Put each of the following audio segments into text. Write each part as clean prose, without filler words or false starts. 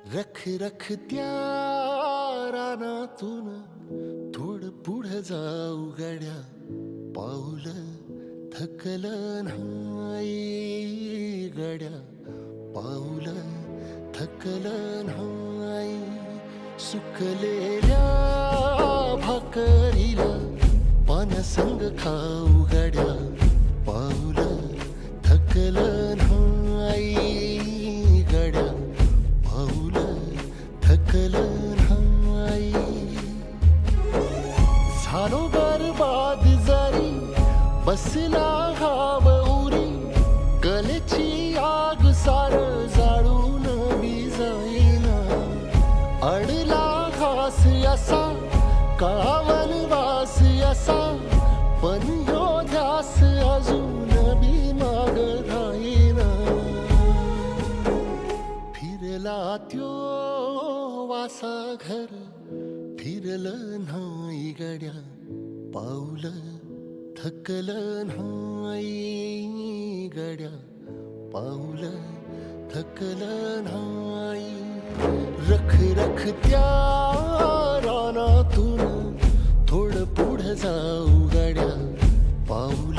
रख रख त्या रानातून थोडं पुढं जाऊ गड्या, पाऊल थकलं नाही गड्या, पाऊल थकलं नाही. सुकलेल्या भाकरीला पानसंग खाऊ गड्या, पाऊल थकलं नाही गड्या, पाऊल थकलं नाही. झालो बरबाद जरी बसला घाव उरी, कलेची आग सार जाळून बी जाईना. अडला घास असा काळा वनवास असा, पण ह्यो ध्यास अजून बी माग राहीना. फिरला त्यो वासा घर फिरलं नाही गड्या, पाऊल थकलं नाही गड्या, पाऊल थकलं नाही. रख रख त्या रानातून थोडं पुढं जाऊ गड्या, पाऊल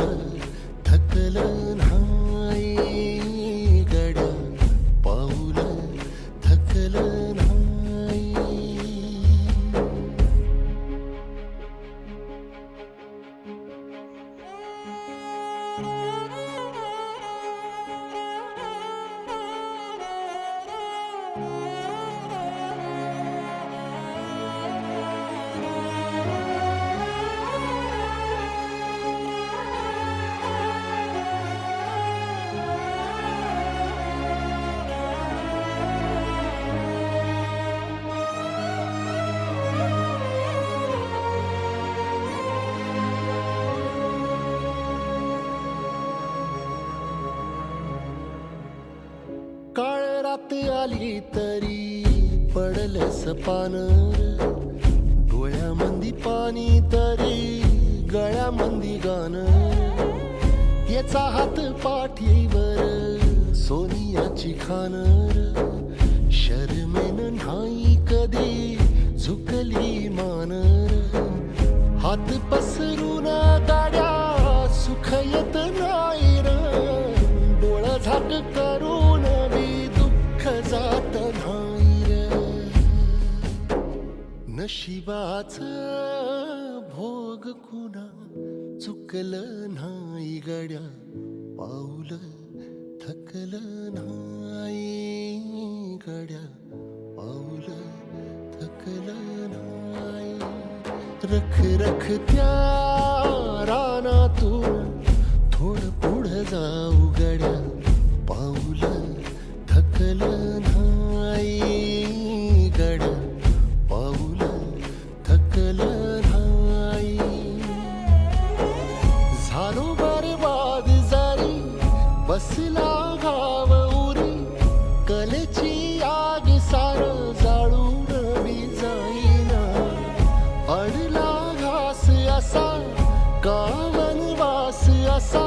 थकलं नाही गड्या, पाऊल थकलं नाही. काळ रात आली तरी पडलंस पानर, डोळ्यामंदी पाणी तरी गळ्यामंदी गाणं. याचा हात पाठीवर सोनियाची खानर, शर्मेन नाही कधी झुकली मानर. हात पसरून गाड्या सुख येत नाही र, डोळा झाक करून बी दुःख जात नाही र. नशिबाच भोग कुणा चुकलं नाही गड्या, पाऊल थकलं नाही गड्या, पाऊल थकलं नाही. रख रख त्या रानातून थोडं पुढं जाऊ गड्या, पाऊल थकलं नाही गड्या, पाऊल थकलं नाही. झालो बरबाद जरी बसला घाव उरी, कलेची आग सार जाळून बी जाईना. अडला घास असा का वनवास असा,